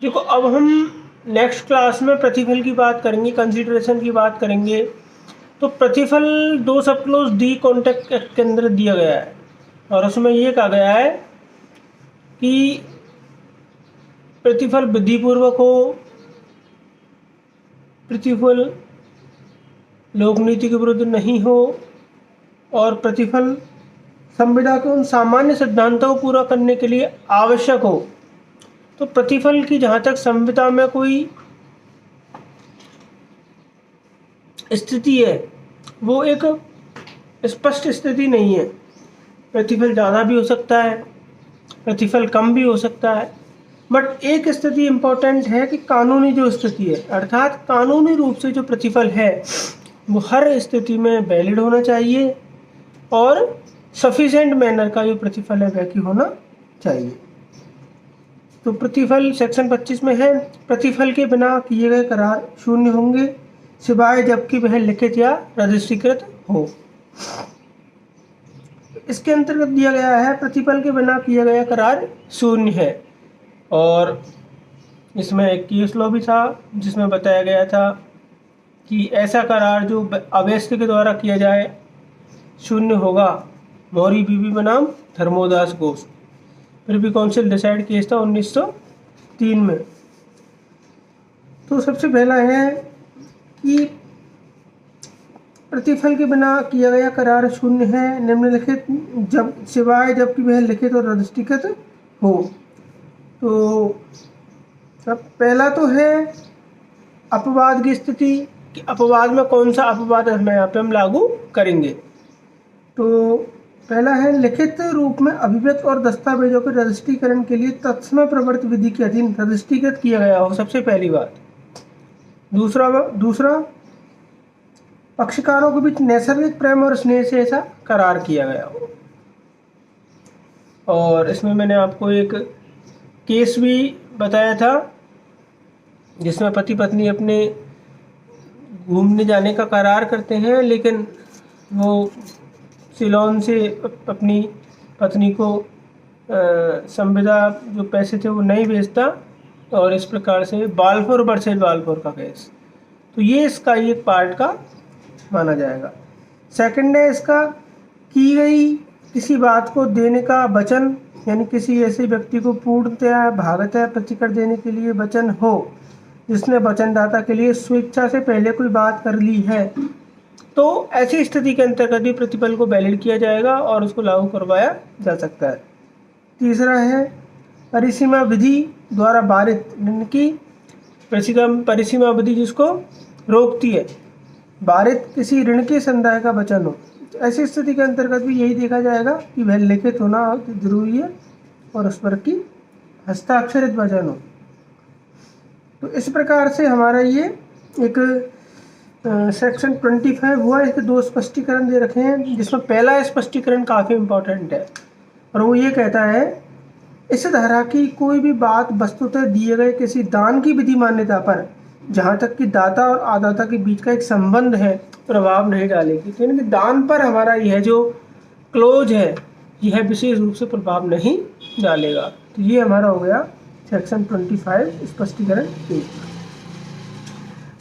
देखो, अब हम नेक्स्ट क्लास में प्रतिफल की बात करेंगे, कंसीडरेशन की बात करेंगे। तो प्रतिफल दो सब क्लोज डी कॉन्टेक्ट एक्ट के अंदर दिया गया है और उसमें ये कहा गया है कि प्रतिफल विधिपूर्वक हो, प्रतिफल लोकनीति के विरुद्ध नहीं हो और प्रतिफल संविदा के उन सामान्य सिद्धांतों को पूरा करने के लिए आवश्यक हो। तो प्रतिफल की जहाँ तक संविदा में कोई स्थिति है वो एक स्पष्ट स्थिति नहीं है। प्रतिफल ज़्यादा भी हो सकता है, प्रतिफल कम भी हो सकता है, बट एक स्थिति इम्पोर्टेंट है कि कानूनी जो स्थिति है, अर्थात कानूनी रूप से जो प्रतिफल है वो हर स्थिति में वैलिड होना चाहिए और सफिशेंट मैनर का जो प्रतिफल है वह की होना चाहिए। तो प्रतिफल सेक्शन 25 में है, प्रतिफल के बिना किए गए करार शून्य होंगे सिवाय जबकि वह लिखित या रजिस्ट्रीकृत हो। इसके अंतर्गत दिया गया है प्रतिफल के बिना किया गया करार शून्य है और इसमें एक केस लॉ भी था जिसमें बताया गया था कि ऐसा करार जो अभ्यस्त के द्वारा किया जाए शून्य होगा। मौरी बीबी बनाम Dharmodas Ghosh, privy council decide case था 1903 में। तो सबसे पहला है कि प्रतिफल के बिना किया गया करार शून्य है निम्नलिखित जब सिवाय जबकि वह लिखित और रजिस्ट्रीकृत हो। तो सब पहला तो है अपवाद की स्थिति कि अपवाद में कौन सा अपवाद हमें यहाँ पे हम लागू करेंगे। तो पहला है लिखित रूप में अभिव्यक्त और दस्तावेजों के रजिस्ट्रीकरण के लिए तत्समय प्रवर्तित विधि के अधीन रजिस्ट्रीकृत किया गया हो, सबसे पहली बात। दूसरा पक्षकारों के बीच नैसर्गिक प्रेम और स्नेह से ऐसा करार किया गया हो। और इसमें मैंने आपको एक केस भी बताया था जिसमें पति पत्नी अपने घूमने जाने का करार करते हैं लेकिन वो सिलोन से अपनी पत्नी को संविदा जो पैसे थे वो नहीं भेजता और इस प्रकार से बालपुर वर्सेस बालपुर का केस। तो ये इसका एक पार्ट का माना जाएगा। सेकंड है इसका की गई किसी बात को देने का वचन, यानी किसी ऐसे व्यक्ति को पूर्णतया भागतः प्रतिकर देने के लिए वचन हो जिसने वचनदाता के लिए स्वेच्छा से पहले कोई बात कर ली है। तो ऐसी स्थिति के अंतर्गत भी प्रतिफल को वैलिड किया जाएगा और उसको लागू करवाया जा सकता है। तीसरा है परिसीमा विधि द्वारा पारित ऋण की परिसीमा विधि जिसको रोकती है, पारित किसी ऋण के संदाय का वचन हो। ऐसी स्थिति के अंतर्गत भी यही देखा जाएगा कि वह लिखित होना जरूरी है और उस पर की हस्ताक्षरित वचन हो। तो इस प्रकार से हमारा ये एक सेक्शन 25 हुआ। इसके दो स्पष्टीकरण दे रखे हैं जिसमें पहला स्पष्टीकरण काफ़ी इम्पोर्टेंट है और वो ये कहता है इस धारा की कोई भी बात वस्तुतः दिए गए किसी दान की विधि मान्यता पर जहाँ तक कि दाता और आदाता के बीच का एक संबंध है प्रभाव नहीं डालेगी। तो यानी कि दान पर हमारा यह जो क्लोज है यह विशेष रूप से प्रभाव नहीं डालेगा। तो ये हमारा हो गया सेक्शन 25 स्पष्टीकरण 1।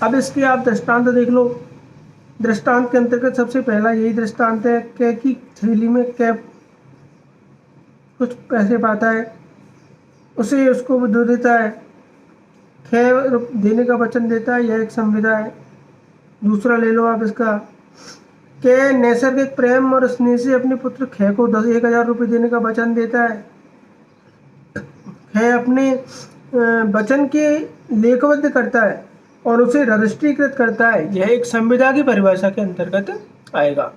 अब इसके आप दृष्टांत देख लो। दृष्टांत के अंतर्गत सबसे पहला यही दृष्टांत है कै की थैली में कै कुछ पैसे पाता है, उसे उसको वो दे देता है, कै देने का वचन देता है, यह एक संविदा है। दूसरा ले लो आप इसका, कै नैसर्गिक प्रेम और स्नेह से अपने पुत्र कै को 10,000 रुपये देने का वचन देता है। कै अपने वचन के लेखबद्ध करता है और उसे रजिस्ट्रीकृत करता है, यह एक संविदा की परिभाषा के अंतर्गत आएगा।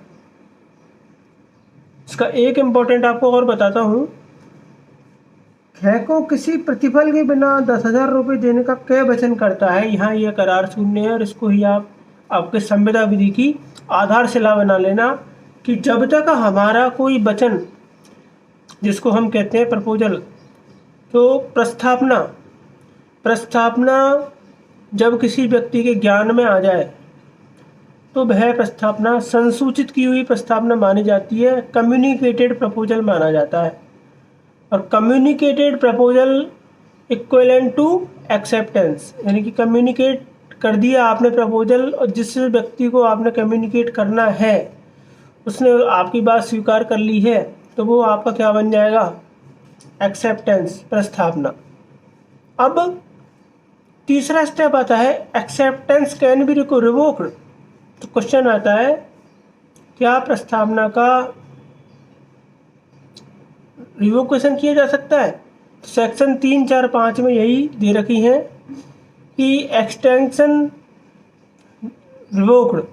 इसका एक इम्पोर्टेंट आपको और बताता हूँ, कै को किसी प्रतिफल के बिना 10,000 रुपये देने का कै वचन करता है, यहाँ यह करार शून्य है और इसको ही आप आपके संविदा विधि की आधारशिला बना लेना कि जब तक हमारा कोई वचन जिसको हम कहते हैं प्रपोजल, तो प्रस्थापना जब किसी व्यक्ति के ज्ञान में आ जाए तो वह प्रस्तावना संसूचित की हुई प्रस्तावना मानी जाती है, कम्युनिकेटेड प्रपोजल माना जाता है। और communicated proposal equivalent to acceptance, यानी कि कम्युनिकेट कर दिया आपने प्रपोजल, और जिस व्यक्ति को आपने कम्युनिकेट करना है उसने आपकी बात स्वीकार कर ली है, तो वो आपका क्या बन जाएगा? एक्सेप्टेंस, प्रस्तावना। अब तीसरा स्टेप आता है एक्सेप्टेंस कैन बी रिवोक्ड। तो क्वेश्चन आता है क्या प्रस्तावना का रिवोकेशन किया जा सकता है? तो सेक्शन 3, 4, 5 में यही दे रखी है कि एक्सटेंशन रिवोक्ड,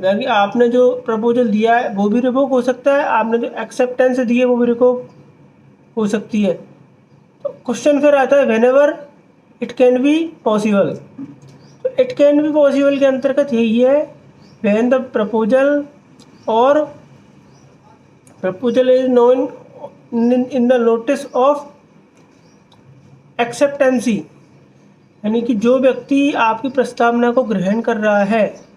यानी आपने जो प्रपोजल दिया है वो भी रिवोक हो सकता है, आपने जो एक्सेप्टेंस दी है वो भी रिवोक हो सकती है। तो क्वेश्चन फिर आता है whenever it can be possible. तो इट कैन बी पॉसिबल के अंतर्गत यही है व्हेन द प्रपोजल और proposal is known in the notice of acceptancy, यानी कि जो व्यक्ति आपकी प्रस्तावना को ग्रहण कर रहा है,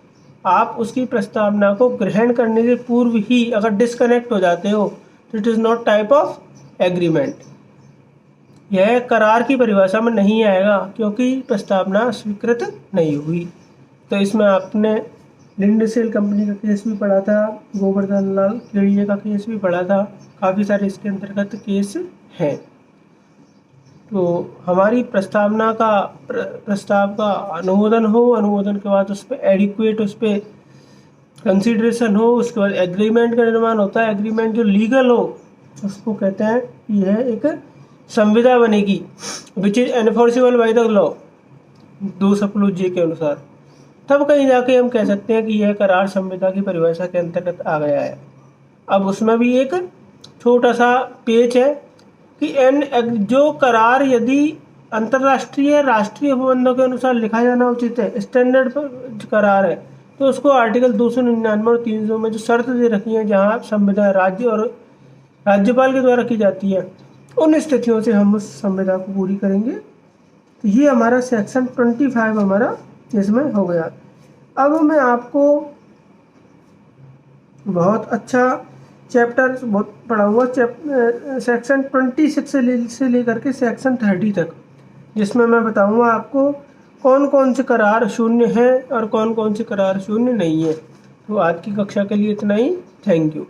आप उसकी प्रस्तावना को ग्रहण करने से पूर्व ही अगर डिस्कनेक्ट हो जाते हो तो it is not type of agreement. यह करार की परिभाषा में नहीं आएगा क्योंकि प्रस्तावना स्वीकृत नहीं हुई। तो इसमें आपने लिंडसेल कंपनी का केस भी पढ़ा था, गोवर्धन लाल केड़िया का केस भी पढ़ा था, काफ़ी सारे इसके अंतर्गत केस हैं। तो हमारी प्रस्ताव का अनुमोदन हो, अनुमोदन के बाद उस पर एडिक्वेट, उस पर कंसिडरेशन हो, उसके बाद एग्रीमेंट का निर्माण होता है। एग्रीमेंट जो लीगल हो उसको कहते हैं यह एक संविदा बनेगी which is enforceable by the law 2 के अनुसार। तब कहीं जाके हम कह सकते हैं कि यह करार संविदा की परिभाषा के अंतर्गत आ गया है। अब उसमें भी एक छोटा सा पेच है कि जो करार यदि अंतर्राष्ट्रीय राष्ट्रीय उपबंधों के अनुसार लिखा जाना उचित है, स्टैंडर्ड करार है, तो उसको आर्टिकल 299 और 300 में जो शर्त दे रखी है जहाँ संविदा राज्य और राज्यपाल के द्वारा की जाती है, उन स्थितियों से हम उस संविदा को पूरी करेंगे। तो ये हमारा सेक्शन 25 हमारा इसमें हो गया। अब मैं आपको बहुत अच्छा चैप्टर बहुत पढ़ाऊँगा, सेक्शन 26 से लेकर के सेक्शन 30 तक, जिसमें मैं बताऊँगा आपको कौन कौन से करार शून्य हैं और कौन कौन से करार शून्य नहीं है। तो आज की कक्षा के लिए इतना ही। Thank you.